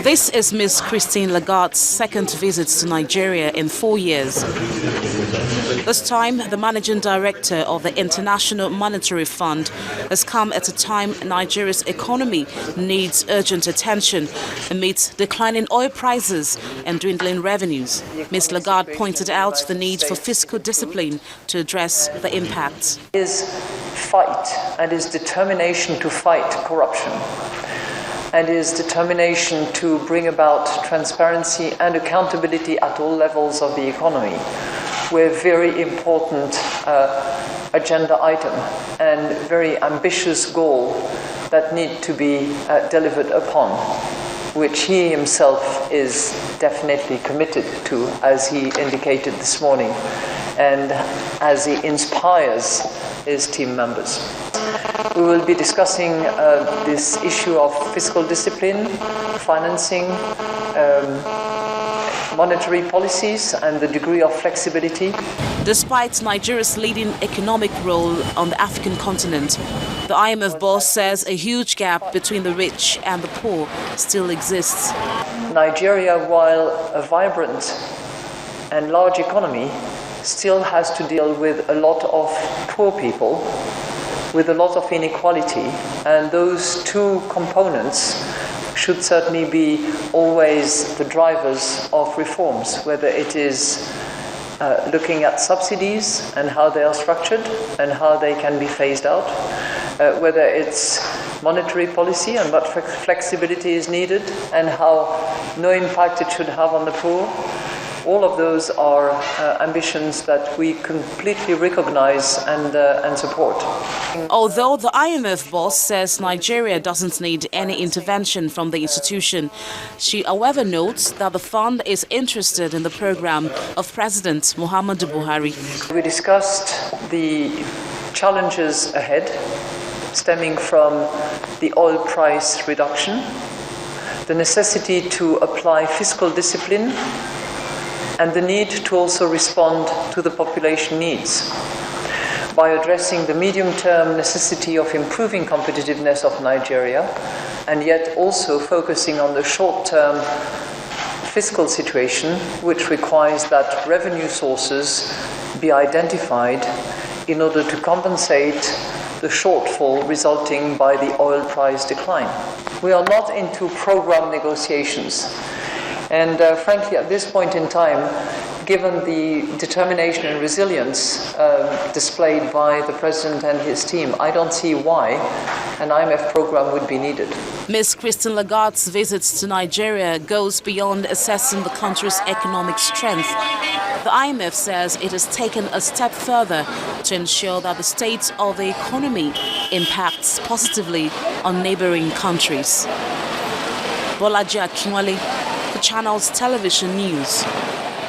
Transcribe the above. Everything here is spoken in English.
This is Ms. Christine Lagarde's second visit to Nigeria in 4 years. This time, the managing director of the International Monetary Fund has come at a time Nigeria's economy needs urgent attention amidst declining oil prices and dwindling revenues. Ms. Lagarde pointed out the need for fiscal discipline to address the impacts. His fight and his determination to fight corruption and his determination to bring about transparency and accountability at all levels of the economy were a very important agenda item and very ambitious goal that need to be delivered upon, which he himself is definitely committed to, as he indicated this morning, and as he inspires his team members. We will be discussing this issue of fiscal discipline, financing, monetary policies, and the degree of flexibility. Despite Nigeria's leading economic role on the African continent, the IMF boss says a huge gap between the rich and the poor still exists. Nigeria, while a vibrant and large economy, still has to deal with a lot of poor people, with a lot of inequality, and those two components should certainly be always the drivers of reforms, whether it is looking at subsidies and how they are structured and how they can be phased out, whether it's monetary policy and what flexibility is needed and how no impact it should have on the poor. All of those are ambitions that we completely recognize and support. Although the IMF boss says Nigeria doesn't need any intervention from the institution, she, however, notes that the fund is interested in the program of President Muhammadu Buhari. We discussed the challenges ahead stemming from the oil price reduction, the necessity to apply fiscal discipline, and the need to also respond to the population needs by addressing the medium-term necessity of improving competitiveness of Nigeria, and yet also focusing on the short-term fiscal situation, which requires that revenue sources be identified in order to compensate the shortfall resulting by the oil price decline. We are not into program negotiations. And frankly, at this point in time, given the determination and resilience displayed by the President and his team, I don't see why an IMF program would be needed. Ms. Christine Lagarde's visits to Nigeria goes beyond assessing the country's economic strength. The IMF says it has taken a step further to ensure that the state of the economy impacts positively on neighboring countries. Bolaji Akinwale, for Channels Television News.